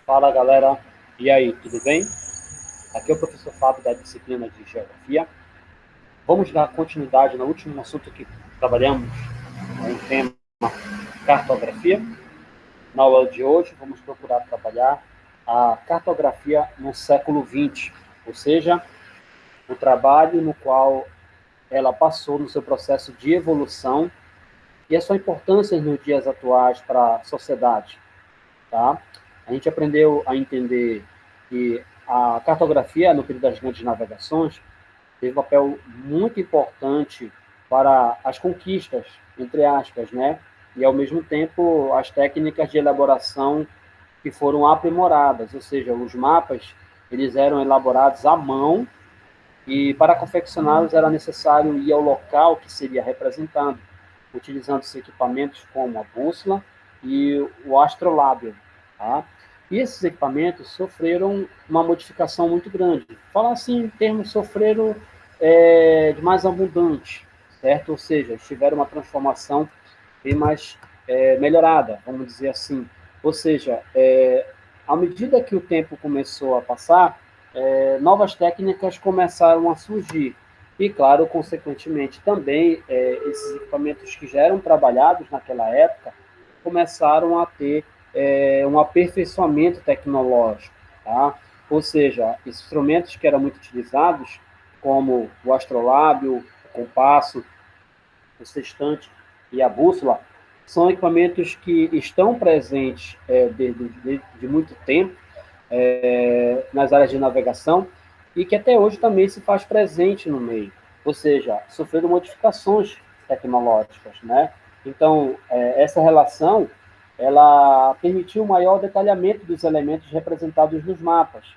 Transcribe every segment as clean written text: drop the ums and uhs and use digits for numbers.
Fala, galera. E aí, tudo bem? Aqui é o professor Fábio da disciplina de Geografia. Vamos dar continuidade no último assunto que trabalhamos, com o tema cartografia. Na aula de hoje, vamos procurar trabalhar a cartografia no século XX, ou seja, o trabalho no qual ela passou no seu processo de evolução e a sua importância nos dias atuais para a sociedade. Tá? A gente aprendeu a entender que a cartografia, no período das grandes navegações, teve um papel muito importante para as conquistas, entre aspas, né? E, ao mesmo tempo, as técnicas de elaboração que foram aprimoradas, ou seja, os mapas, eles eram elaborados à mão e, para confeccioná-los, era necessário ir ao local que seria representado, utilizando-se equipamentos como a bússola e o astrolábio. Tá? E esses equipamentos sofreram uma modificação muito grande. Falar assim, em termos, sofreram de mais abundante, certo? Ou seja, tiveram uma transformação bem mais melhorada, vamos dizer assim. Ou seja, à medida que o tempo começou a passar, novas técnicas começaram a surgir. E, claro, consequentemente, também, esses equipamentos que já eram trabalhados naquela época começaram a ter um aperfeiçoamento tecnológico. Tá? Ou seja, instrumentos que eram muito utilizados, como o astrolábio, o compasso, o sextante e a bússola, são equipamentos que estão presentes de muito tempo nas áreas de navegação e que até hoje também se faz presente no meio, ou seja, sofreram modificações tecnológicas, né? Então, essa relação, ela permitiu um maior detalhamento dos elementos representados nos mapas.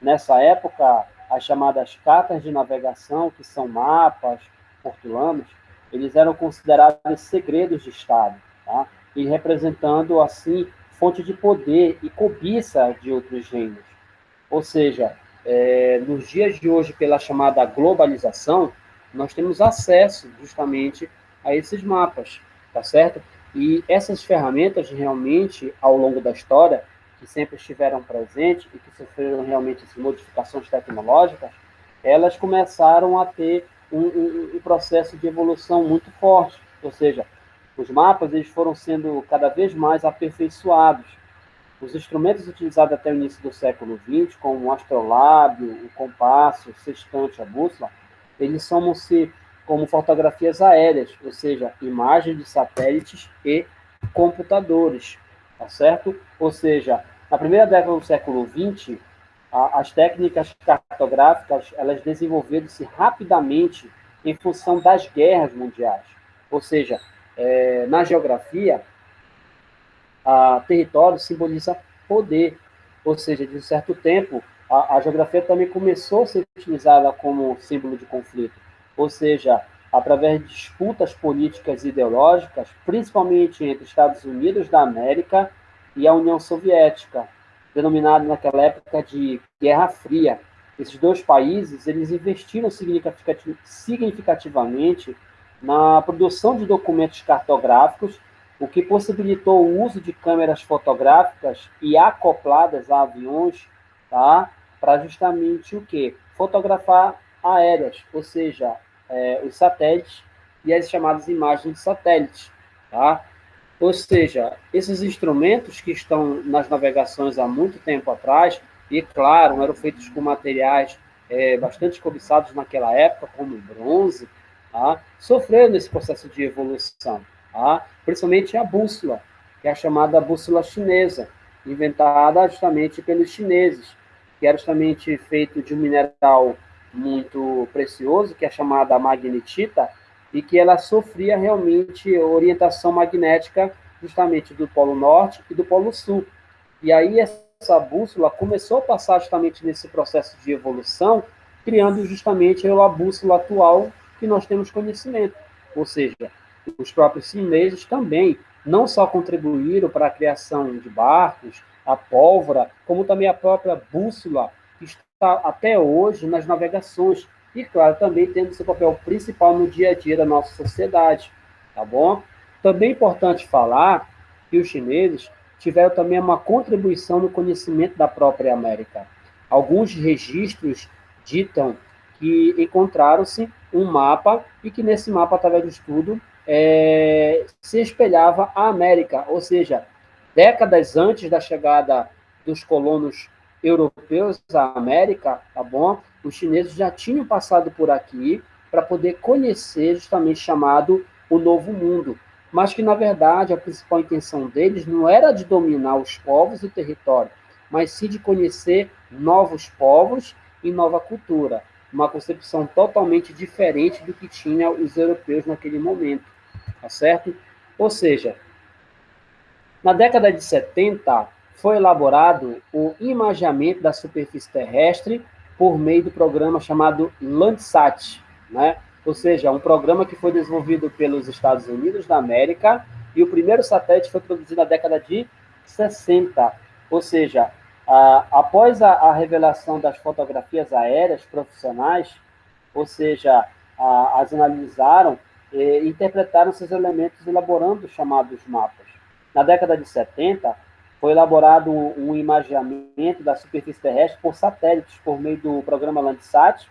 Nessa época, as chamadas cartas de navegação, que são mapas, portulanos, eles eram considerados segredos de Estado, tá? E representando, assim, fonte de poder e cobiça de outros reinos. Ou seja, nos dias de hoje, pela chamada globalização, nós temos acesso justamente a esses mapas, tá certo? E essas ferramentas realmente, ao longo da história, que sempre estiveram presentes e que sofreram realmente essas modificações tecnológicas, elas começaram a ter um processo de evolução muito forte. Ou seja, os mapas eles foram sendo cada vez mais aperfeiçoados. Os instrumentos utilizados até o início do século XX, como o astrolábio, o compasso, o sextante, a bússola, eles somam-se como fotografias aéreas, ou seja, imagens de satélites e computadores, tá certo? Ou seja, na primeira década do século XX, as técnicas cartográficas elas desenvolveram-se rapidamente em função das guerras mundiais. Ou seja, na geografia, território simboliza poder, ou seja, de um certo tempo, a geografia também começou a ser utilizada como símbolo de conflito, ou seja, através de disputas políticas e ideológicas, principalmente entre Estados Unidos da América e a União Soviética, denominada naquela época de Guerra Fria. Esses dois países eles investiram significativamente na produção de documentos cartográficos, o que possibilitou o uso de câmeras fotográficas e acopladas a aviões, tá? Para justamente o quê? Fotografar aéreas, ou seja, os satélites e as chamadas imagens de satélites, tá? Ou seja, esses instrumentos que estão nas navegações há muito tempo atrás, e claro, eram feitos com materiais bastante cobiçados naquela época, como o bronze, tá? Sofreram nesse processo de evolução, tá? Principalmente a bússola, que é a chamada bússola chinesa, inventada justamente pelos chineses, que era justamente feito de um mineral muito precioso, que é a chamada magnetita, e que ela sofria realmente orientação magnética justamente do Polo Norte e do Polo Sul. E aí essa bússola começou a passar justamente nesse processo de evolução, criando justamente a bússola atual que nós temos conhecimento. Ou seja, os próprios chineses também não só contribuíram para a criação de barcos, a pólvora, como também a própria bússola, que está até hoje nas navegações. E, claro, também tendo seu papel principal no dia a dia da nossa sociedade, tá bom? Também é importante falar que os chineses, tiveram também uma contribuição no conhecimento da própria América. Alguns registros ditam que encontraram-se um mapa e que nesse mapa, através do estudo, se espelhava a América, ou seja, décadas antes da chegada dos colonos europeus à América, tá bom? Os chineses já tinham passado por aqui para poder conhecer justamente chamado o Novo Mundo, mas que na verdade a principal intenção deles não era de dominar os povos e o território, mas sim de conhecer novos povos e nova cultura, uma concepção totalmente diferente do que tinha os europeus naquele momento, tá certo? Ou seja, na década de 70, foi elaborado o imageamento da superfície terrestre por meio do programa chamado Landsat, né? Ou seja, um programa que foi desenvolvido pelos Estados Unidos da América e o primeiro satélite foi produzido na década de 60. Ou seja, após a revelação das fotografias aéreas profissionais, ou seja, as analisaram e interpretaram esses elementos elaborando os chamados mapas. Na década de 70, foi elaborado um imageamento da superfície terrestre por satélites, por meio do programa Landsat,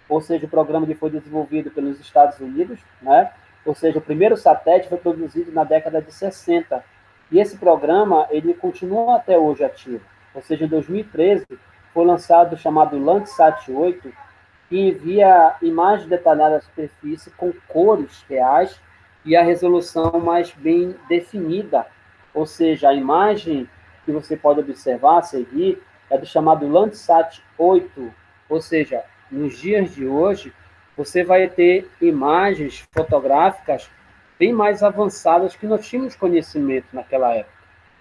ou seja, o programa que foi desenvolvido pelos Estados Unidos, né? Ou seja, o primeiro satélite foi produzido na década de 60. E esse programa, ele continua até hoje ativo. Ou seja, em 2013, foi lançado o chamado Landsat 8, que envia imagens detalhadas da superfície com cores reais e a resolução mais bem definida. Ou seja, a imagem que você pode observar a seguir é do chamado Landsat 8. Ou seja, nos dias de hoje, você vai ter imagens fotográficas bem mais avançadas que nós tínhamos conhecimento naquela época.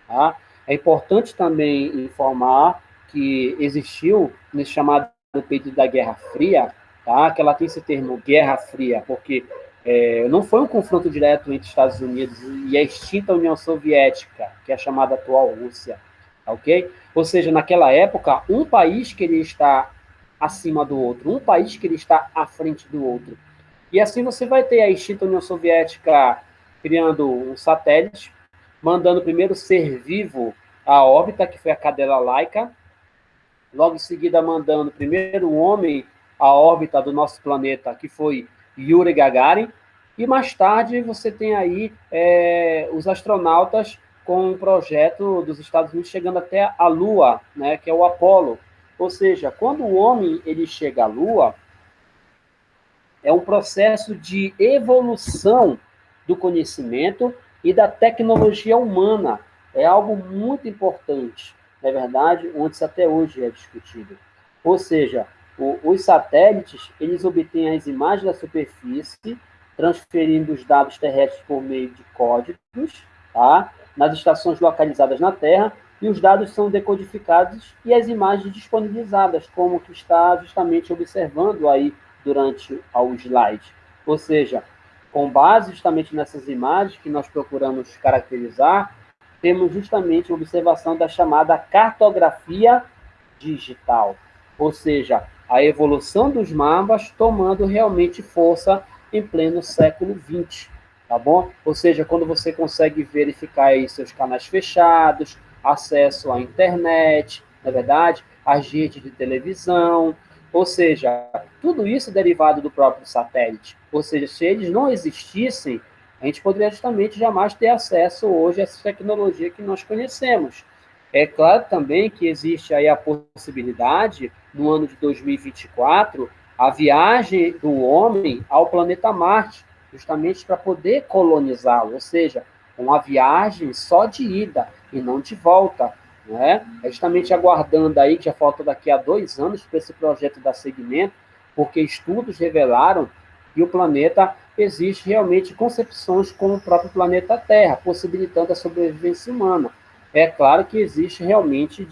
Tá? É importante também informar que existiu nesse chamado período da Guerra Fria, tá? Que ela tem esse termo Guerra Fria, porque não foi um confronto direto entre Estados Unidos e a extinta União Soviética, que é a chamada atual Rússia, ok? Ou seja, naquela época, um país queria estar acima do outro, um país queria estar à frente do outro. E assim você vai ter a extinta União Soviética criando um satélite, mandando o primeiro ser vivo à órbita, que foi a cadela Laika, logo em seguida mandando o primeiro homem à órbita do nosso planeta, que foi Yuri Gagarin, e mais tarde você tem aí os astronautas com um projeto dos Estados Unidos chegando até a Lua, né, que é o Apollo. Ou seja, quando o homem ele chega à Lua, é um processo de evolução do conhecimento e da tecnologia humana. É algo muito importante, não é verdade? Onde até hoje é discutido. Ou seja, os satélites, eles obtêm as imagens da superfície, transferindo os dados terrestres por meio de códigos, tá? Nas estações localizadas na Terra, e os dados são decodificados e as imagens disponibilizadas, como que está justamente observando aí durante o slide. Ou seja, com base justamente nessas imagens que nós procuramos caracterizar, temos justamente a observação da chamada cartografia digital. Ou seja, a evolução dos mapas tomando realmente força em pleno século XX, tá bom? Ou seja, quando você consegue verificar aí seus canais fechados, acesso à internet, na verdade, as redes de televisão, ou seja, tudo isso é derivado do próprio satélite. Ou seja, se eles não existissem, a gente poderia justamente jamais ter acesso hoje a essa tecnologia que nós conhecemos. É claro também que existe aí a possibilidade, no ano de 2024, a viagem do homem ao planeta Marte, justamente para poder colonizá-lo, ou seja, uma viagem só de ida e não de volta. Né? É justamente aguardando aí, que já falta daqui a 2 anos para esse projeto dar seguimento, porque estudos revelaram que o planeta existe realmente concepções como o próprio planeta Terra, possibilitando a sobrevivência humana. É claro que existe realmente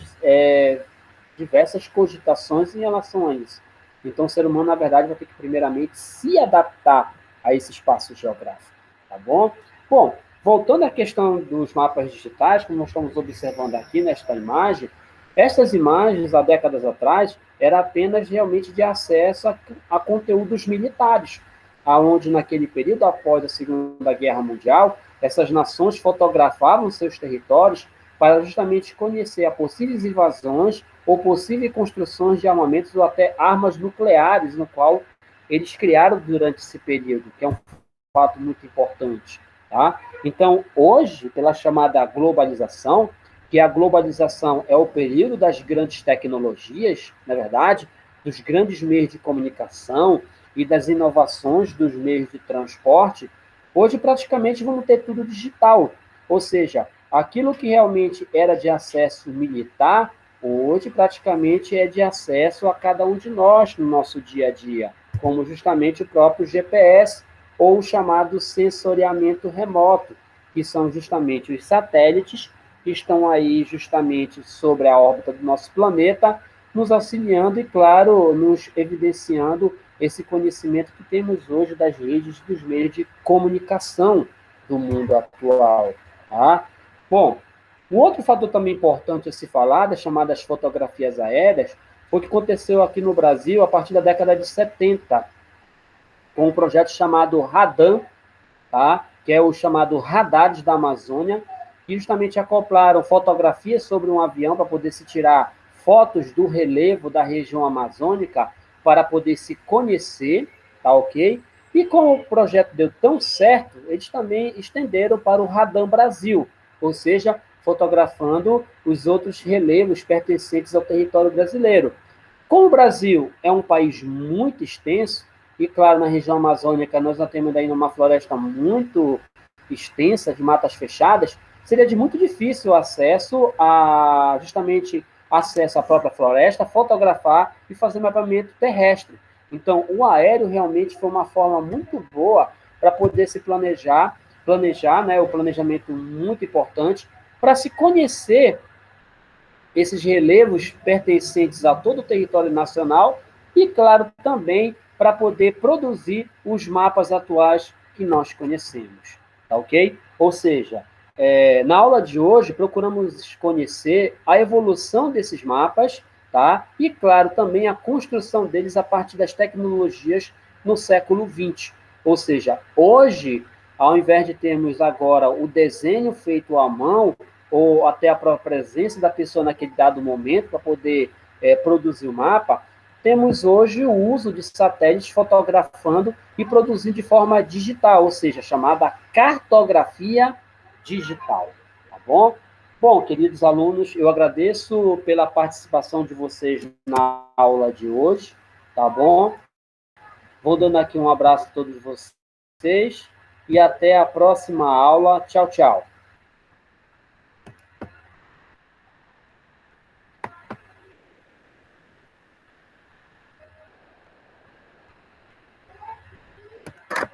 diversas cogitações em relação a isso. Então, o ser humano, na verdade, vai ter que, primeiramente, se adaptar a esse espaço geográfico, tá bom? Bom, voltando à questão dos mapas digitais, como nós estamos observando aqui nesta imagem, essas imagens, há décadas atrás, eram apenas realmente de acesso a conteúdos militares, aonde naquele período, após a Segunda Guerra Mundial, essas nações fotografavam seus territórios para justamente conhecer a possíveis invasões ou possíveis construções de armamentos ou até armas nucleares, no qual eles criaram durante esse período, que é um fato muito importante. Tá? Então, hoje, pela chamada globalização, que a globalização é o período das grandes tecnologias, na verdade, dos grandes meios de comunicação e das inovações dos meios de transporte, hoje praticamente vamos ter tudo digital. Ou seja, aquilo que realmente era de acesso militar, hoje praticamente é de acesso a cada um de nós no nosso dia a dia, como justamente o próprio GPS ou o chamado sensoriamento remoto, que são justamente os satélites que estão aí justamente sobre a órbita do nosso planeta, nos auxiliando e, claro, nos evidenciando esse conhecimento que temos hoje das redes dos meios de comunicação do mundo atual. Tá? Bom, um outro fator também importante a se falar, das chamadas fotografias aéreas, foi o que aconteceu aqui no Brasil a partir da década de 70, com um projeto chamado RADAM, tá? Que é o chamado Radares da Amazônia, que justamente acoplaram fotografias sobre um avião para poder se tirar fotos do relevo da região amazônica para poder se conhecer, tá ok? E como o projeto deu tão certo, eles também estenderam para o Radam Brasil, ou seja, fotografando os outros relevos pertencentes ao território brasileiro. Como o Brasil é um país muito extenso, e claro, na região amazônica nós temos ainda uma floresta muito extensa, de matas fechadas, seria de muito difícil acesso a, justamente, acesso à própria floresta, fotografar e fazer mapeamento terrestre. Então, o aéreo realmente foi uma forma muito boa para poder se planejar, né, o planejamento muito importante, para se conhecer esses relevos pertencentes a todo o território nacional e, claro, também para poder produzir os mapas atuais que nós conhecemos, tá ok? Ou seja, na aula de hoje procuramos conhecer a evolução desses mapas, tá? E, claro, também a construção deles a partir das tecnologias no século XX. Ou seja, hoje, ao invés de termos agora o desenho feito à mão, ou até a própria presença da pessoa naquele dado momento para poder produzir o mapa, temos hoje o uso de satélites fotografando e produzindo de forma digital, ou seja, chamada cartografia digital, tá bom? Bom, queridos alunos, eu agradeço pela participação de vocês na aula de hoje, tá bom? Vou dando aqui um abraço a todos vocês e até a próxima aula. Tchau, tchau.